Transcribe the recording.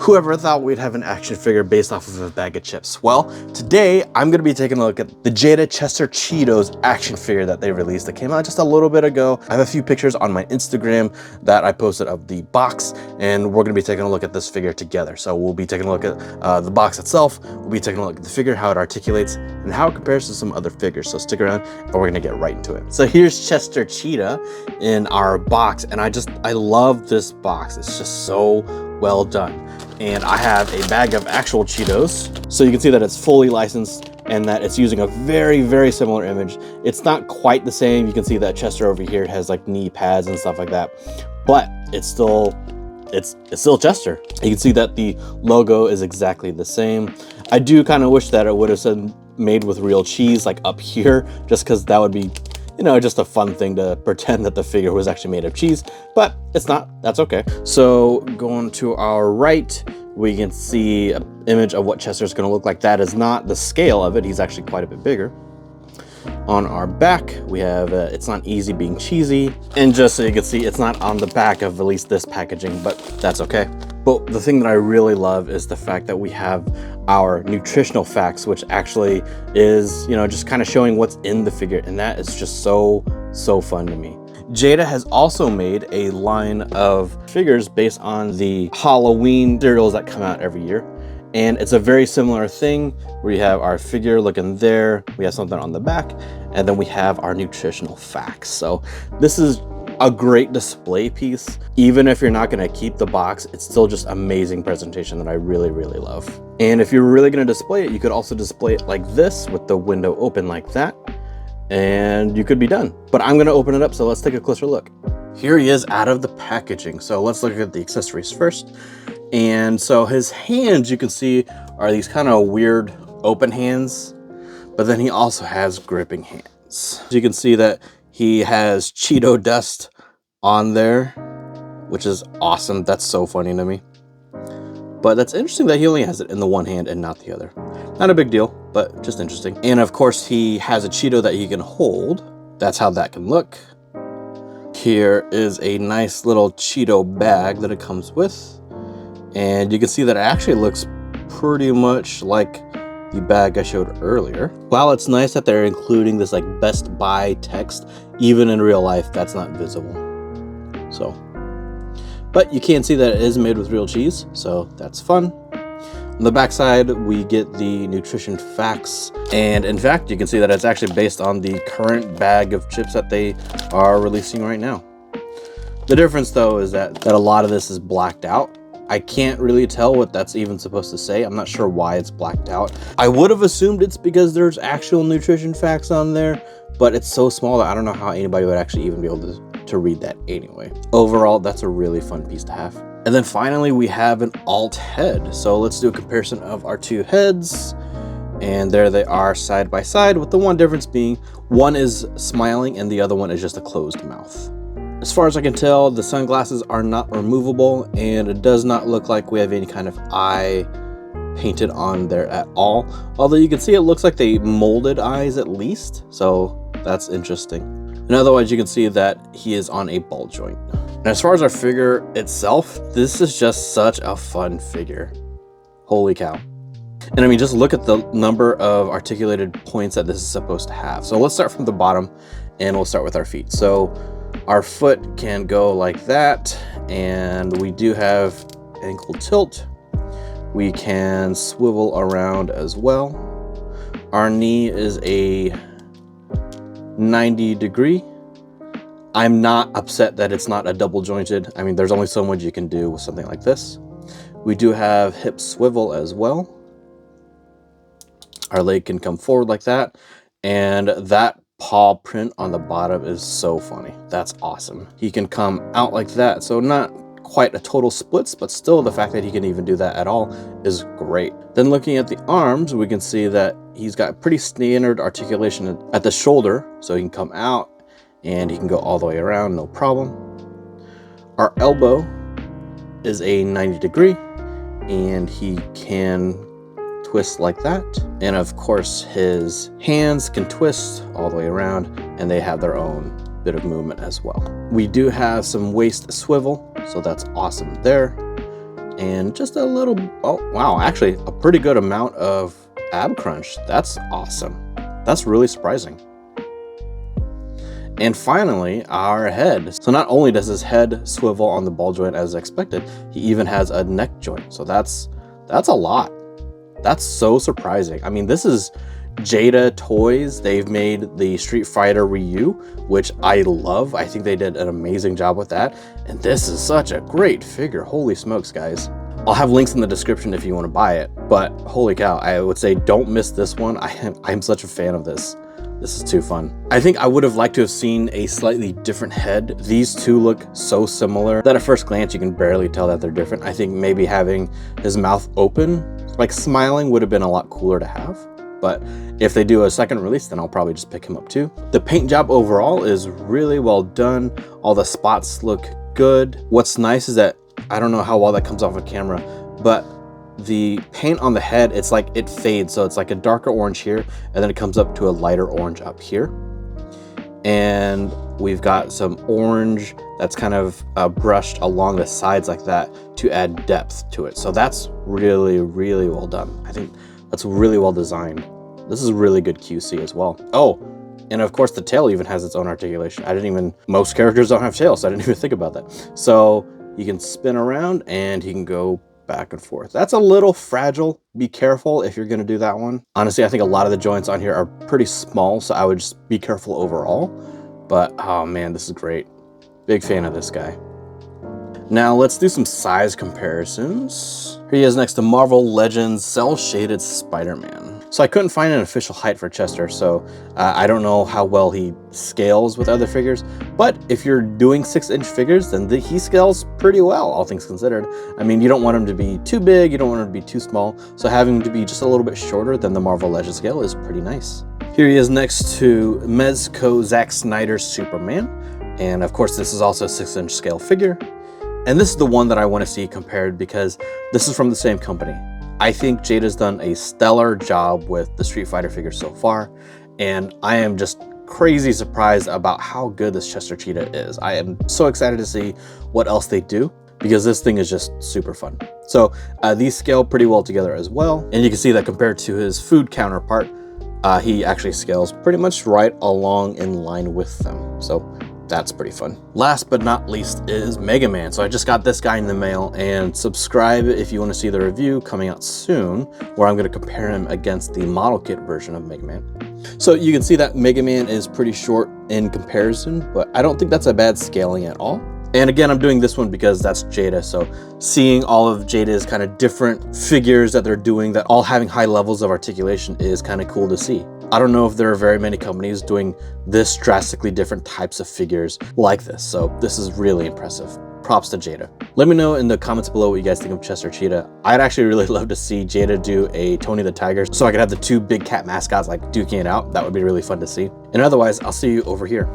Whoever thought we'd have an action figure based off of a bag of chips? Well, today I'm going to be taking a look at the Jada Chester Cheetos action figure that they released that came out just a little bit ago. I have a few pictures on my Instagram that I posted of the box, and we're going to be taking a look at this figure together. So we'll be taking a look at the box itself, we'll be taking a look at the figure, how it articulates, and how it compares to some other figures. So stick around and we're going to get right into it. So here's Chester Cheetah in our box, and I love this box. It's just so well done. And I have a bag of actual Cheetos. So you can see that it's fully licensed and that it's using a very, very similar image. It's not quite the same. You can see that Chester over here has like knee pads and stuff like that, but it's still Chester. You can see that the logo is exactly the same. I do kind of wish that it would have said made with real cheese like up here, just because that would be, you know, just a fun thing to pretend that the figure was actually made of cheese, but it's not. That's okay. So going to our right, we can see an image of what Chester's going to look like. That is not the scale of it. He's actually quite a bit bigger. On our back, we have It's Not Easy Being Cheesy. And just so you can see, it's not on the back of at least this packaging, but that's okay. But the thing that I really love is the fact that we have our nutritional facts, which actually is, you know, just kind of showing what's in the figure. And that is just so fun to me. Jada has also made a line of figures based on the Halloween cereals that come out every year. And it's a very similar thing where you have our figure looking there, we have something on the back, and then we have our nutritional facts. So this is a great display piece. Even if you're not gonna keep the box, it's still just amazing presentation that I really love. And if you're really gonna display it, you could also display it like this with the window open like that, and you could be done. But I'm gonna open it up, so let's take a closer look. Here he is out of the packaging. So let's look at the accessories first. And so his hands, you can see, are these kind of weird open hands, but then he also has gripping hands. So you can see that he has Cheeto dust on there, which is awesome. That's so funny to me. But that's interesting that he only has it in the one hand and not the other. Not a big deal, but just interesting. And of course, he has a Cheeto that he can hold. That's how that can look. Here is a nice little Cheeto bag that it comes with. And you can see that it actually looks pretty much like the bag I showed earlier. While it's nice that they're including this like Best Buy text, even in real life, that's not visible. So, but you can see that it is made with real cheese, so that's fun. On the back side, we get the nutrition facts. And in fact, you can see that it's actually based on the current bag of chips that they are releasing right now. The difference though is that a lot of this is blacked out. I can't really tell what that's even supposed to say. I'm not sure why it's blacked out. I would have assumed it's because there's actual nutrition facts on there, but it's so small that I don't know how anybody would actually even be able to read that anyway. Overall, that's a really fun piece to have. And then finally, we have an alt head. So let's do a comparison of our two heads. And there they are side by side, with the one difference being one is smiling and the other one is just a closed mouth. As far as I can tell, the sunglasses are not removable, and it does not look like we have any kind of eye painted on there at all. Although you can see it looks like they molded eyes at least, so that's interesting. And otherwise, you can see that he is on a ball joint. And as far as our figure itself, this is just such a fun figure. Holy cow. And I mean, just look at the number of articulated points that this is supposed to have. So let's start from the bottom, and we'll start with our feet. So our foot can go like that, and we do have ankle tilt. We can swivel around as well. Our knee is a 90 degree. I'm not upset that it's not a double jointed. I mean, there's only so much you can do with something like this. We do have hip swivel as well. Our leg can come forward like that, and that paw print on the bottom is so funny. That's awesome. He can come out like that, so not quite a total splits, but still the fact that he can even do that at all is great. Then looking at the arms, we can see that he's got pretty standard articulation at the shoulder, so he can come out and he can go all the way around, no problem. Our elbow is a 90 degree, and he can twist like that. And of course, his hands can twist all the way around, and they have their own bit of movement as well. We do have some waist swivel, so that's awesome there. and just a little, oh wow, actually a pretty good amount of ab crunch. That's awesome. That's really surprising. And finally, our head. So not only does his head swivel on the ball joint as expected, he even has a neck joint. So that's a lot. That's so surprising. I mean, this is Jada Toys. They've made the Street Fighter Ryu, which I love. I think they did an amazing job with that. And this is such a great figure. Holy smokes, guys. I'll have links in the description if you want to buy it, but holy cow, I would say don't miss this one. I'm such a fan of this. This is too fun. I think I would have liked to have seen a slightly different head. These two look so similar that at first glance you can barely tell that they're different. I think maybe having his mouth open, like smiling, would have been a lot cooler to have. But if they do a second release, then I'll probably just pick him up too. The paint job overall is really well done. All the spots look good. What's nice is that, I don't know how well that comes off of camera, but the paint on the head, it's like it fades. So it's like a darker orange here, and then it comes up to a lighter orange up here. And we've got some orange that's kind of brushed along the sides like that to add depth to it. So that's really, really well done. I think that's really well designed. This is really good QC as well. Oh, and of course the tail even has its own articulation. Most characters don't have tails, so I didn't even think about that. So you can spin around and he can go back and forth. That's a little fragile. Be careful if you're gonna do that one. Honestly, I think a lot of the joints on here are pretty small, so I would just be careful overall. But oh man, this is great. Big fan of this guy. Now let's do some size comparisons. Here he is next to Marvel Legends Cell Shaded Spider-Man. So I couldn't find an official height for Chester, so I don't know how well he scales with other figures, but if you're doing 6-inch figures, then he scales pretty well, all things considered. I mean, you don't want him to be too big, you don't want him to be too small, so having him to be just a little bit shorter than the Marvel Legends scale is pretty nice. Here he is next to Mezco Zack Snyder's Superman, and of course this is also a 6-inch scale figure. And this is the one that I want to see compared because this is from the same company. I think Jada's done a stellar job with the Street Fighter figure so far, and I am just crazy surprised about how good this Chester Cheetah is. I am so excited to see what else they do because this thing is just super fun. So these scale pretty well together as well, and you can see that compared to his food counterpart, he actually scales pretty much right along in line with them. So that's pretty fun. Last but not least is Mega Man. So I just got this guy in the mail, and subscribe if you want to see the review coming out soon, where I'm going to compare him against the model kit version of Mega Man. So you can see that Mega Man is pretty short in comparison, but I don't think that's a bad scaling at all. And again, I'm doing this one because that's Jada. So seeing all of Jada's kind of different figures that they're doing that all having high levels of articulation is kind of cool to see. I don't know if there are very many companies doing this drastically different types of figures like this. So this is really impressive. Props to Jada. Let me know in the comments below what you guys think of Chester Cheetah. I'd actually really love to see Jada do a Tony the Tiger so I could have the two big cat mascots like duking it out. That would be really fun to see. And otherwise, I'll see you over here.